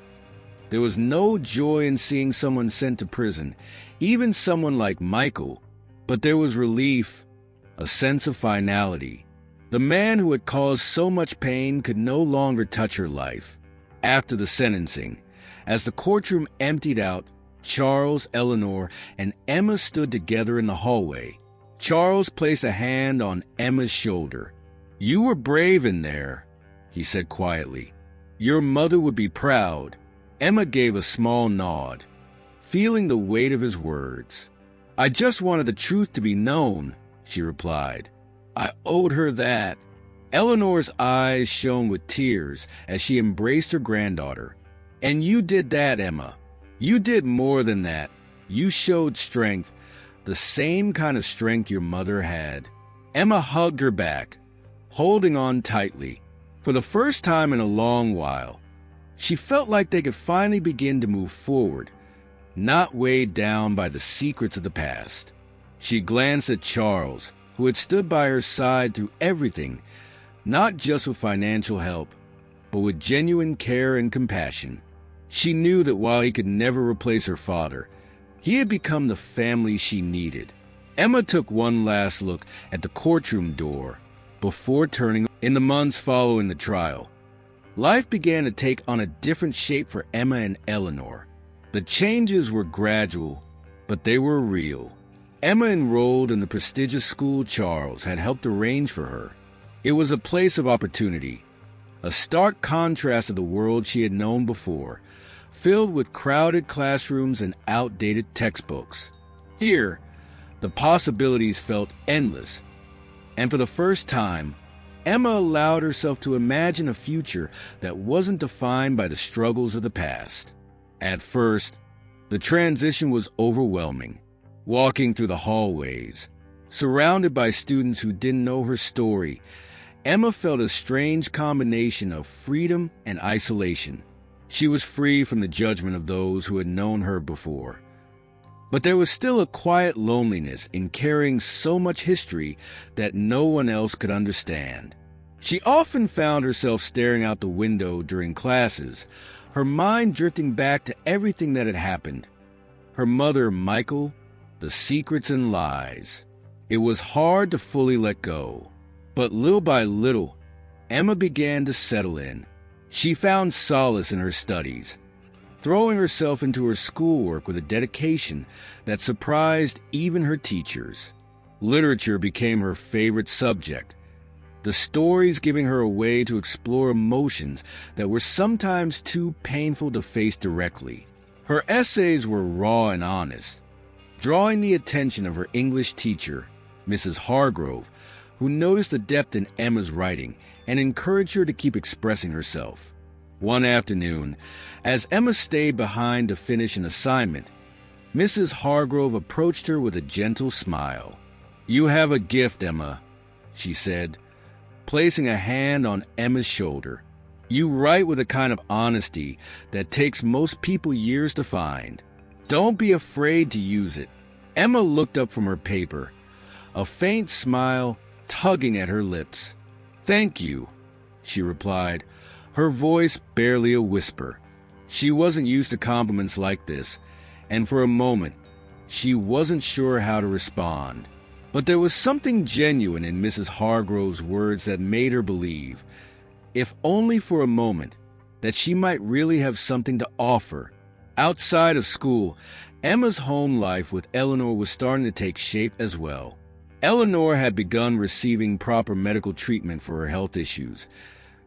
There was no joy in seeing someone sent to prison, even someone like Michael, but there was relief, a sense of finality. The man who had caused so much pain could no longer touch her life. After the sentencing, as the courtroom emptied out, Charles, Eleanor, and Emma stood together in the hallway. Charles placed a hand on Emma's shoulder. "You were brave in there," he said quietly. "Your mother would be proud." Emma gave a small nod, feeling the weight of his words. "I just wanted the truth to be known," she replied. "I owed her that." Eleanor's eyes shone with tears as she embraced her granddaughter. "And you did that, Emma. You did more than that. You showed strength, the same kind of strength your mother had." Emma hugged her back, holding on tightly. For the first time in a long while, she felt like they could finally begin to move forward, not weighed down by the secrets of the past. She glanced at Charles, who had stood by her side through everything, not just with financial help, but with genuine care and compassion. She knew that while he could never replace her father, he had become the family she needed. Emma took one last look at the courtroom door before turning. In the months following the trial, life began to take on a different shape for Emma and Eleanor. The changes were gradual, but they were real. Emma enrolled in the prestigious school Charles had helped arrange for her. It was a place of opportunity, a stark contrast to the world she had known before, filled with crowded classrooms and outdated textbooks. Here, the possibilities felt endless, and for the first time, Emma allowed herself to imagine a future that wasn't defined by the struggles of the past. At first, the transition was overwhelming. Walking through the hallways, surrounded by students who didn't know her story, Emma felt a strange combination of freedom and isolation. She was free from the judgment of those who had known her before. But there was still a quiet loneliness in carrying so much history that no one else could understand. She often found herself staring out the window during classes, her mind drifting back to everything that had happened. Her mother, Michael, the secrets and lies. It was hard to fully let go. But little by little, Emma began to settle in. She found solace in her studies, throwing herself into her schoolwork with a dedication that surprised even her teachers. Literature became her favorite subject, the stories giving her a way to explore emotions that were sometimes too painful to face directly. Her essays were raw and honest, drawing the attention of her English teacher, Mrs. Hargrove, who noticed the depth in Emma's writing and encouraged her to keep expressing herself. One afternoon, as Emma stayed behind to finish an assignment, Mrs. Hargrove approached her with a gentle smile. "You have a gift, Emma," she said, placing a hand on Emma's shoulder. "You write with a kind of honesty that takes most people years to find. Don't be afraid to use it." Emma looked up from her paper, a faint smile tugging at her lips. "Thank you," she replied, her voice barely a whisper. She wasn't used to compliments like this, and for a moment, she wasn't sure how to respond. But there was something genuine in Mrs. Hargrove's words that made her believe, if only for a moment, that she might really have something to offer. Outside of school, Emma's home life with Eleanor was starting to take shape as well. Eleanor had begun receiving proper medical treatment for her health issues,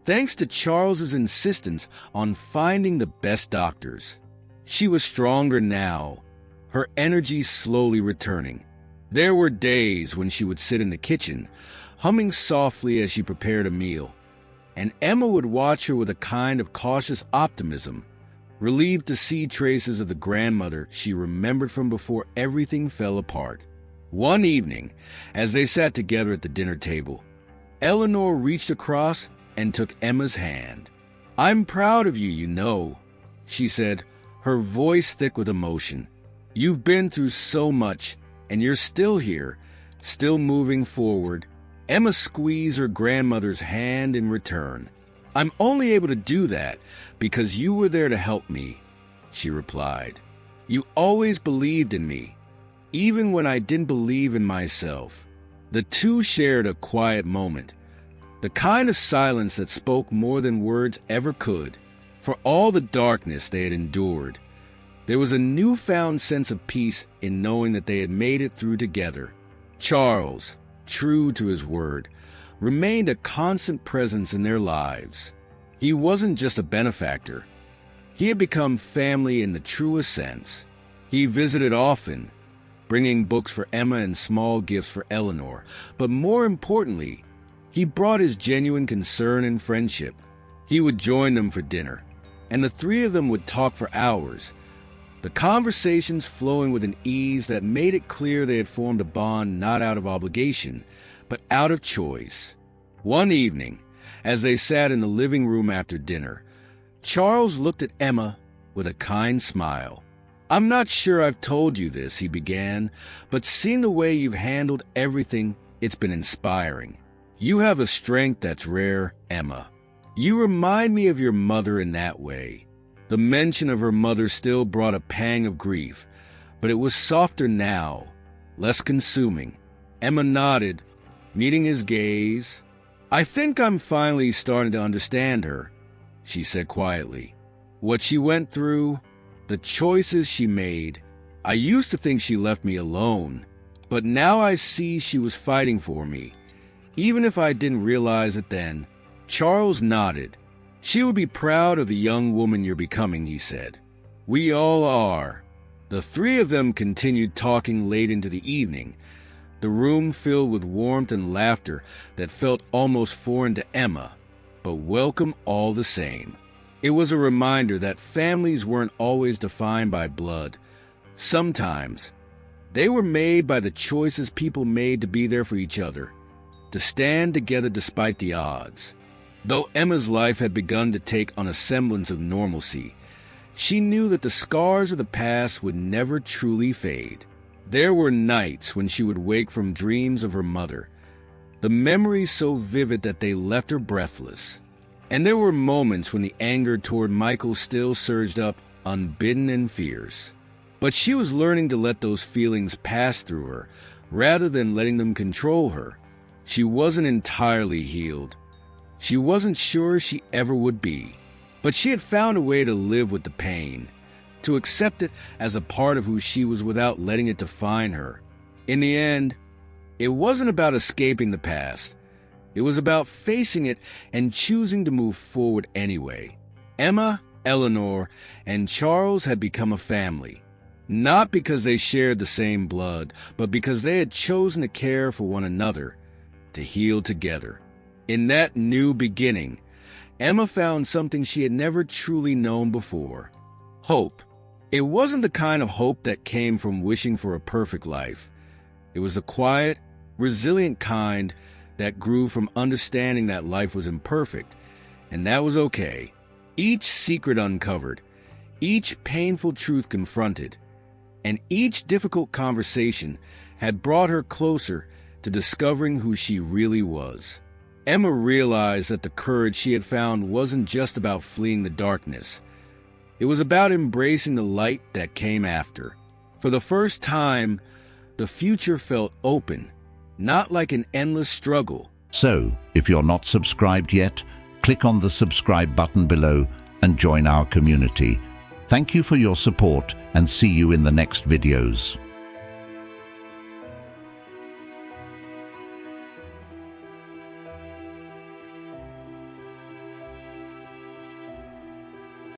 thanks to Charles's insistence on finding the best doctors. She was stronger now, her energy slowly returning. There were days when she would sit in the kitchen, humming softly as she prepared a meal, and Emma would watch her with a kind of cautious optimism, relieved to see traces of the grandmother she remembered from before everything fell apart. One evening, as they sat together at the dinner table, Eleanor reached across and took Emma's hand. "I'm proud of you, you know," she said, her voice thick with emotion. "You've been through so much, and you're still here, still moving forward." Emma squeezed her grandmother's hand in return. "I'm only able to do that because you were there to help me," she replied. "You always believed in me, even when I didn't believe in myself." The two shared a quiet moment, the kind of silence that spoke more than words ever could. For all the darkness they had endured, there was a newfound sense of peace in knowing that they had made it through together. Charles, true to his word, remained a constant presence in their lives. He wasn't just a benefactor. He had become family in the truest sense. He visited often, bringing books for Emma and small gifts for Eleanor, but more importantly, he brought his genuine concern and friendship. He would join them for dinner, and the three of them would talk for hours, the conversations flowing with an ease that made it clear they had formed a bond not out of obligation, but out of choice. One evening, as they sat in the living room after dinner, Charles looked at Emma with a kind smile. "I'm not sure I've told you this," he began, "but seeing the way you've handled everything, it's been inspiring. You have a strength that's rare, Emma. You remind me of your mother in that way." The mention of her mother still brought a pang of grief, but it was softer now, less consuming. Emma nodded, meeting his gaze. "I think I'm finally starting to understand her," she said quietly. "What she went through, the choices she made. I used to think she left me alone, but now I see she was fighting for me, even if I didn't realize it then." Charles nodded. "She would be proud of the young woman you're becoming," he said. "We all are." The three of them continued talking late into the evening, the room filled with warmth and laughter that felt almost foreign to Emma, but welcome all the same. It was a reminder that families weren't always defined by blood. Sometimes they were made by the choices people made to be there for each other, to stand together despite the odds. Though Emma's life had begun to take on a semblance of normalcy, she knew that the scars of the past would never truly fade. There were nights when she would wake from dreams of her mother, the memories so vivid that they left her breathless. And there were moments when the anger toward Michael still surged up, unbidden and fierce. But she was learning to let those feelings pass through her, rather than letting them control her. She wasn't entirely healed. She wasn't sure she ever would be. But she had found a way to live with the pain, to accept it as a part of who she was without letting it define her. In the end, it wasn't about escaping the past. It was about facing it and choosing to move forward anyway. Emma, Eleanor, and Charles had become a family. Not because they shared the same blood, but because they had chosen to care for one another, to heal together. In that new beginning, Emma found something she had never truly known before: hope. It wasn't the kind of hope that came from wishing for a perfect life. It was the quiet, resilient kind that grew from understanding that life was imperfect, and that was okay. Each secret uncovered, each painful truth confronted, and each difficult conversation had brought her closer to discovering who she really was. Emma realized that the courage she had found wasn't just about fleeing the darkness. It was about embracing the light that came after. For the first time, the future felt open, not like an endless struggle. So, if you're not subscribed yet, click on the subscribe button below and join our community. Thank you for your support and see you in the next videos.